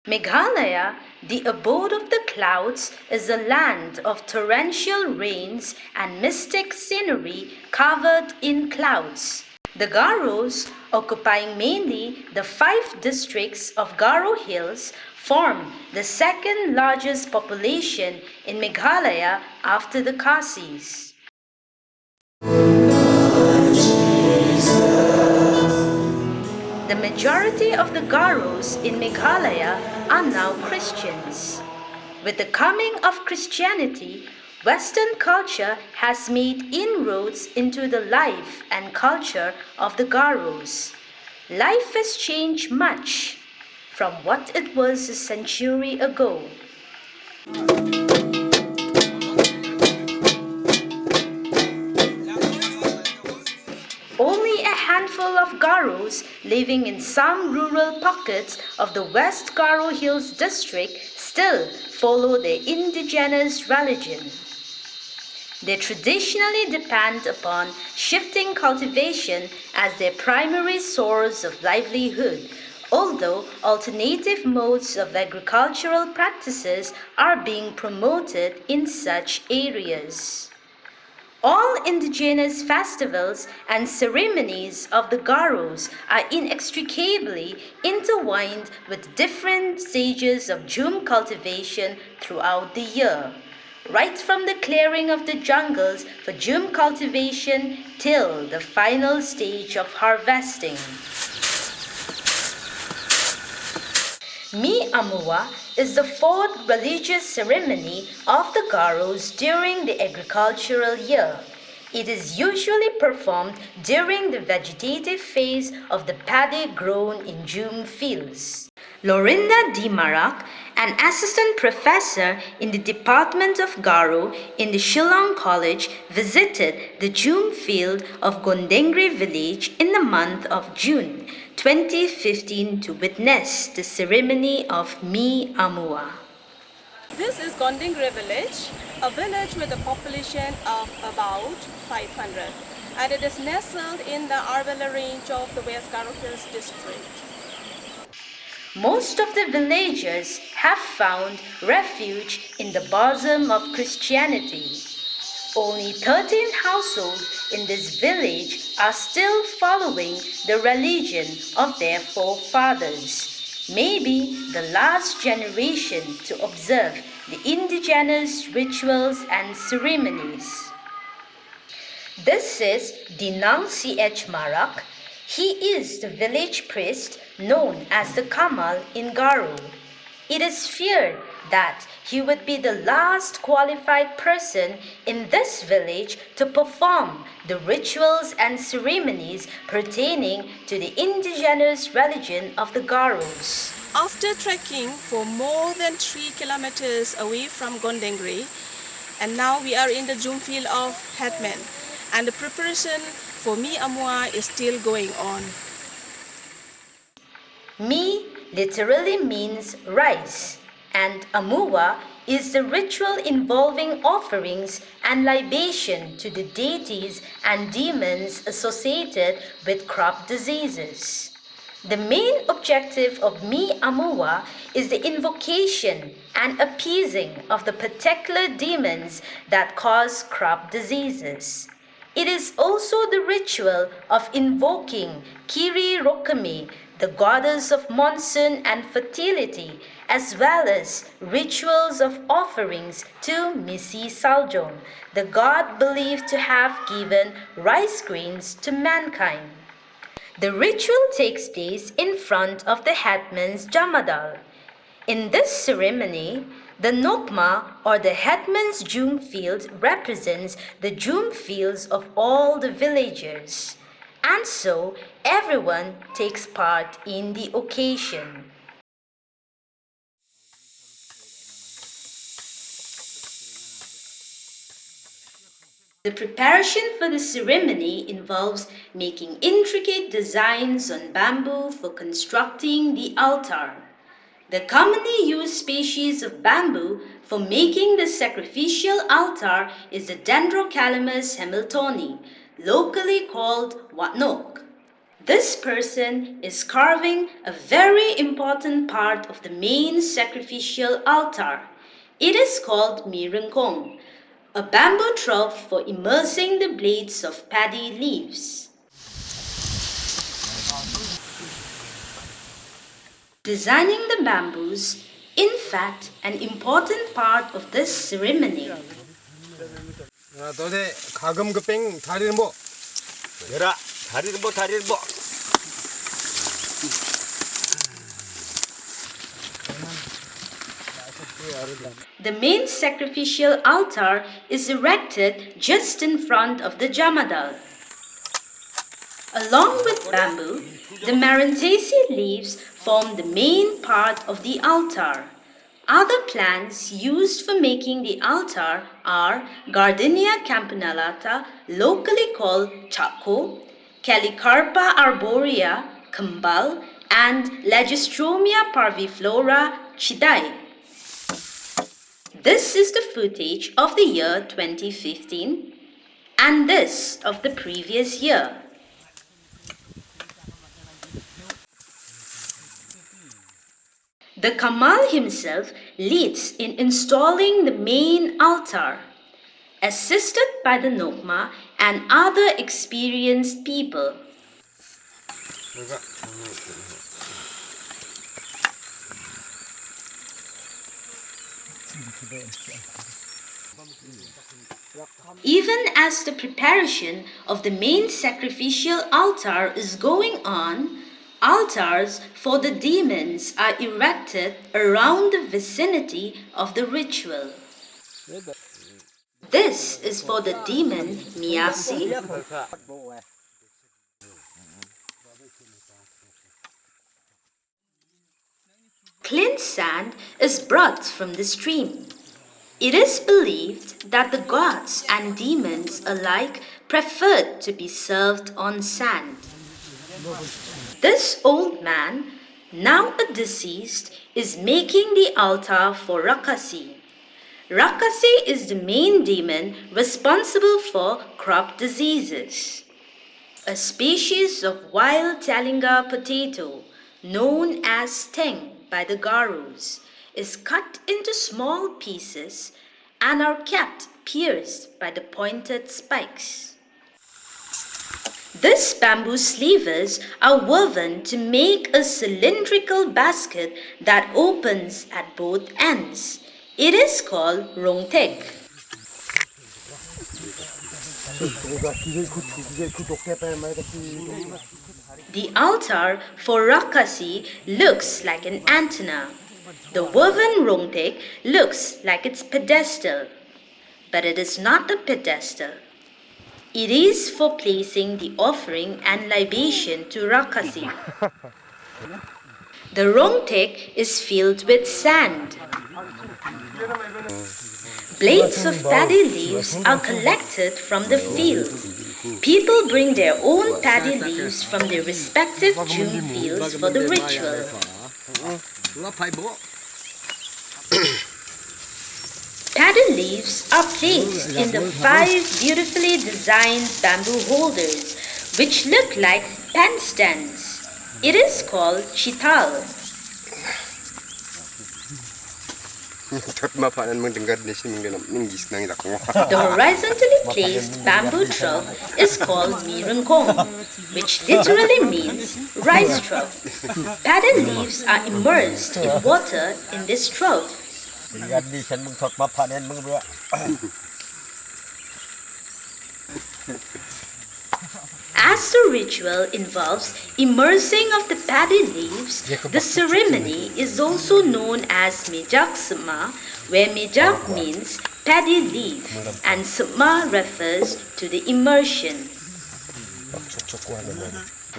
Meghalaya, the abode of the clouds, is a land of torrential rains and mystic scenery covered in clouds. The Garos, occupying mainly the 5 districts of Garo Hills, form the second largest population in Meghalaya after the Khasis. The majority of the Garos in Meghalaya are now Christians. With the coming of Christianity, Western culture has made inroads into the life and culture of the Garos. Life has changed much from what it was a century ago. Only a handful of Garos living in some rural pockets of the West Garo Hills district still follow their indigenous religion. They traditionally depend upon shifting cultivation as their primary source of livelihood, although alternative modes of agricultural practices are being promoted in such areas. All indigenous festivals and ceremonies of the Garos are inextricably intertwined with different stages of jhum cultivation throughout the year, right from the clearing of the jungles for jhum cultivation till the final stage of harvesting. Amua is the fourth religious ceremony of the Garos during the agricultural year. It is usually performed during the vegetative phase of the paddy grown in jhum fields. Lorinda Marak, an assistant professor in the Department of Garo in the Shillong College, visited the jhum field of Gondengri village in the month of June 2015 to witness the ceremony of Amua. This is Gondengre village, a village with a population of about 500, and it is nestled in the Arbela range of the West Garo Hills district. Most of the villagers have found refuge in the bosom of Christianity. Only 13 households in this village are still following the religion of their forefathers, maybe the last generation to observe the indigenous rituals and ceremonies. This is Dinang C.H. Marak. He is the village priest known as the Kamal in Garo. It is feared that he would be the last qualified person in this village to perform the rituals and ceremonies pertaining to the indigenous religion of the Garos. After trekking for more than 3 kilometers away from Gondengri, and now we are in the jhum field of Hetman, and the preparation for Amua is still going on. Literally means rice, and Amua is the ritual involving offerings and libation to the deities and demons associated with crop diseases. The main objective of Amua is the invocation and appeasing of the particular demons that cause crop diseases. It is also the ritual of invoking Kiri Rokami, the goddess of monsoon and fertility, as well as rituals of offerings to Misi Saljong, the god believed to have given rice grains to mankind. The ritual takes place in front of the hetman's jamadal. In this ceremony, the Nokma or the hetman's jhum field represents the jhum fields of all the villagers, and so everyone takes part in the occasion. The preparation for the ceremony involves making intricate designs on bamboo for constructing the altar. The commonly used species of bamboo for making the sacrificial altar is the Dendrocalamus hamiltoni, locally called watnok. This person is carving a very important part of the main sacrificial altar. It is called mirengkong, a bamboo trough for immersing the blades of paddy leaves. Designing the bamboos, in fact, an important part of this ceremony. 너네 가금 그뺑다리는 뭐? 얘라 다리를 뭐 다리를 뭐. The main sacrificial altar is erected just in front of the jamadal. Along with bamboo, the Marantaceae leaves form the main part of the altar. Other plants used for making the altar are Gardenia campanulata, locally called chaco, Calicarpa arborea, kambal, and Lagestromia parviflora, chidai. This is the footage of the year 2015 and this of the previous year. The Kamal himself leads in installing the main altar, assisted by the Nokma and other experienced people. Even as the preparation of the main sacrificial altar is going on, altars for the demons are erected around the vicinity of the ritual. This is for the demon Miyasi. Clean sand is brought from the stream. It is believed that the gods and demons alike preferred to be served on sand. This old man, now a deceased, is making the altar for Rakasi. Rakasi is the main demon responsible for crop diseases. A species of wild Talinga potato, known as teng by the Garus, is cut into small pieces and are kept pierced by the pointed spikes. These bamboo sleevers are woven to make a cylindrical basket that opens at both ends. It is called rongtek. The altar for Rakasi looks like an antenna. The woven rongtek looks like its pedestal, but it is not a pedestal. It is for placing the offering and libation to Rakasi. The rongtek is filled with sand. Blades of paddy leaves are collected from the field. People bring their own paddy leaves from their respective June fields for the ritual. Paddy leaves are placed in the 5 beautifully designed bamboo holders, which look like pen stands. It is called chital. The horizontally placed bamboo trough is called mirengkong, which literally means rice trough. Paddy leaves are immersed in water in this trough. As the ritual involves immersing of the paddy leaves, the ceremony is also known as mijak sema, where mijak means paddy leaf and sema refers to the immersion.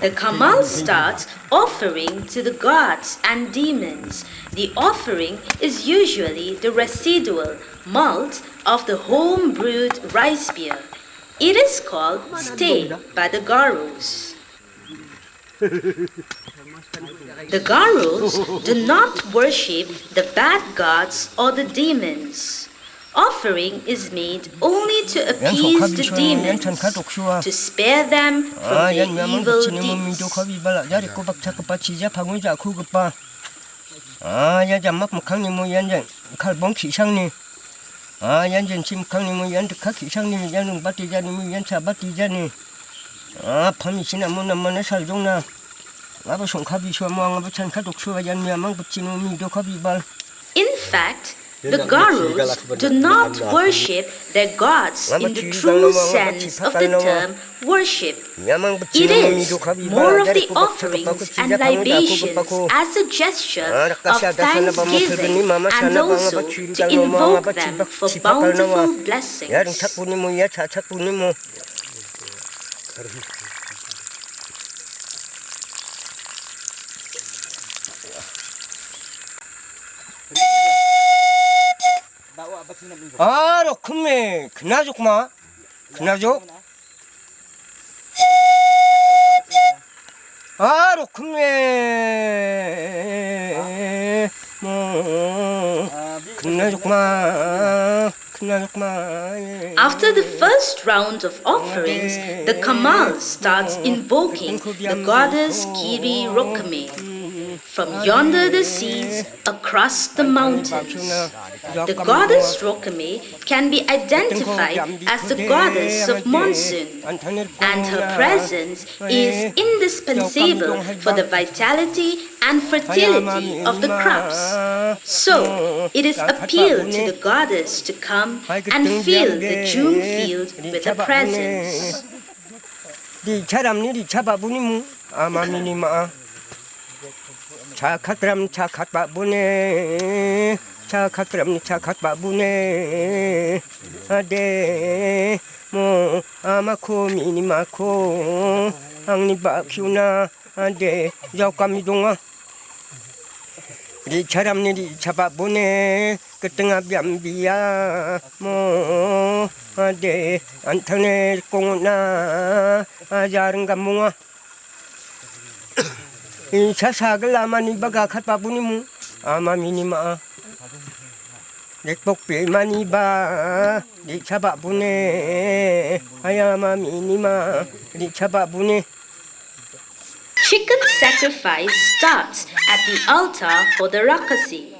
The Kamal starts offering to the gods and demons. The offering is usually the residual malt of the home-brewed rice beer. It is called stay by the Garus. The Garus do not worship the bad gods or the demons. offering is made only to appease the demons, to spare them from their evil deeds. In fact, the Garus do not worship their gods in the true sense of the term worship. It is more of the offerings and libations as a gesture of thanksgiving and also to invoke them for bountiful blessings. 로큰메 그나족마 그나족 로큰메 그나족마 After the first round of offerings, the Kamal starts invoking the goddess Kiri Rokame. From yonder the seas, across the mountains. The goddess Rokame can be identified as the goddess of monsoon, and her presence is indispensable for the vitality and fertility of the crops. So, it is appealed to the goddess to come and fill the June field with her presence. 차카트람 차카바부네 차카트람 차카바부네 아데 뭐 아마코 미니마코 앙니바키우나 아데 야오카미동아 리차람 리차바부네 그등아 뺨비야 뭐 아데 안타네 공나 아자른가뭉아 사사글 아마니바가 갓바부니무 아마미니마 넥복비마니바 리차바부네 아야마미니마 리차바부네. Chicken sacrifice starts at the altar for the Rakasi.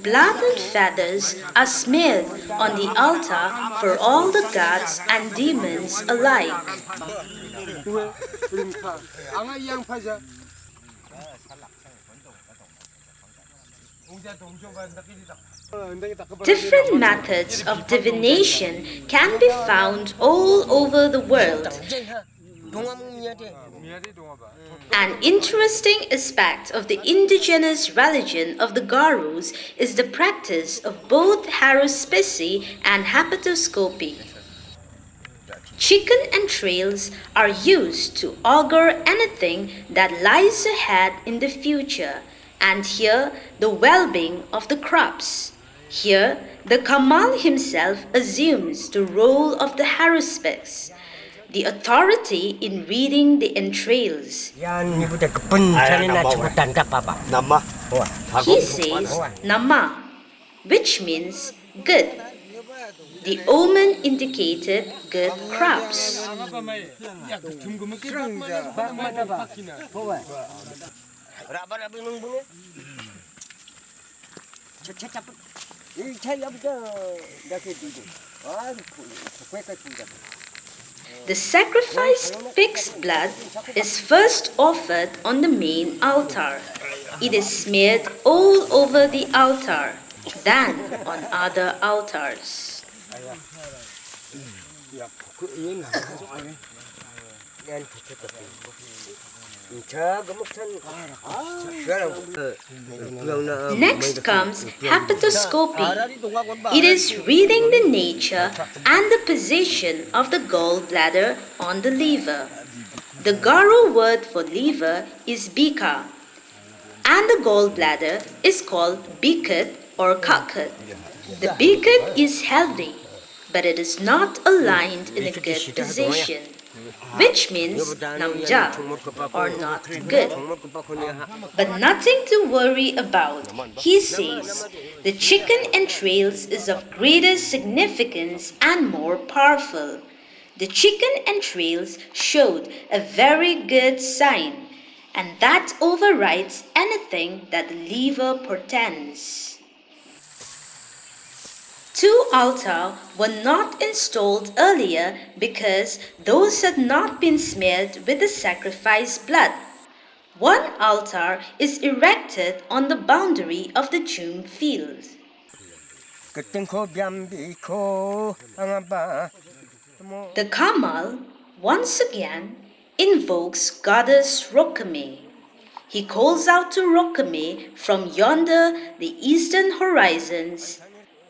Blood and feathers are smeared on the altar for all the gods and demons alike. Different methods of divination can be found all over the world. An interesting aspect of the indigenous religion of the Garus is the practice of both haruspicy and hepatoscopy. Chicken entrails are used to augur anything that lies ahead in the future, and here the well-being of the crops. Here, the Kamal himself assumes the role of the haruspix, the authority in reading the entrails. He says Nama, which means good. The omen indicated good crops. The sacrificed pig's blood is first offered on the main altar. It is smeared all over the altar, then on other altars. Next comes hepatoscopy. It is reading the nature and the position of the gallbladder on the liver. The Garo word for liver is bika, and the gallbladder is called bikut or kakut. The bikut is healthy, but it is not aligned in a good position. which means namja or not good. But nothing to worry about. He says the chicken entrails is of greater significance and more powerful. The chicken entrails showed a very good sign, and that overrides anything that the liver portends. Two altars were not installed earlier because those had not been smeared with the sacrifice blood. One altar is erected on the boundary of the tomb field. The Kamal, once again, invokes goddess Rokame. He calls out to Rokame from yonder the eastern horizons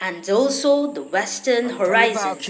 and also the western horizons.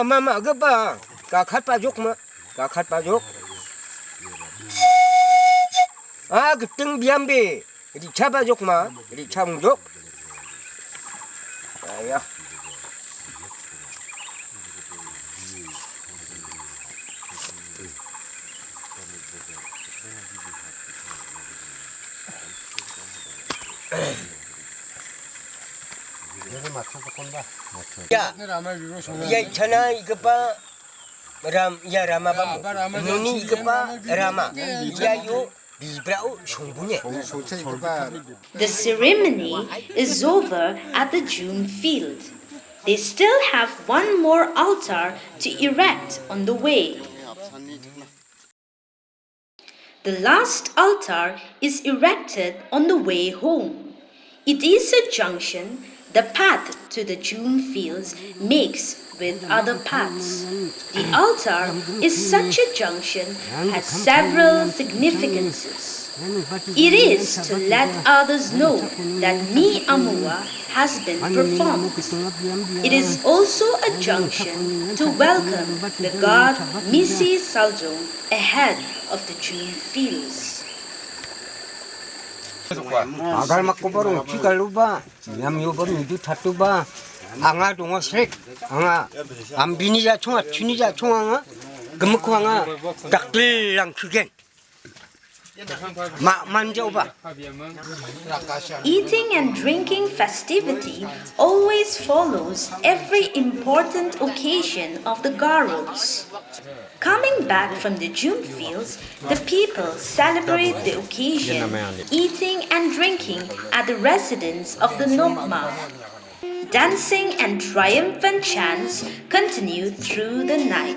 Mama gaba ka khat pa jok ma ka khat pa jok gting biam be ri cha pa jok ma ri cha mung jok ya ya ya chana igapa ram ya rama ba nuni igapa rama ya yo bibrao shongbunya. The ceremony is over at the June field. They still have one more altar to erect on the way. The last altar is erected on the way home. It is a junction the path to the June fields makes with other paths. The altar is such a junction has several significances. It is to let others know that Mi Amua has been performed. It is also a junction to welcome the god Misi Saljong ahead of the June fields. agar makko baru cigalu ba yam yo bom nidu thatu ba anga dongo srek anga ambini ja chonga chuni ja chonga nga gemko anga daktil lang khugen ma manjo ba. Eating and drinking festivity always follows every important occasion of the Garos. Coming back from the June fields, the people celebrate the occasion, eating and drinking at the residence of the Nokma. Dancing and triumphant chants continue through the night.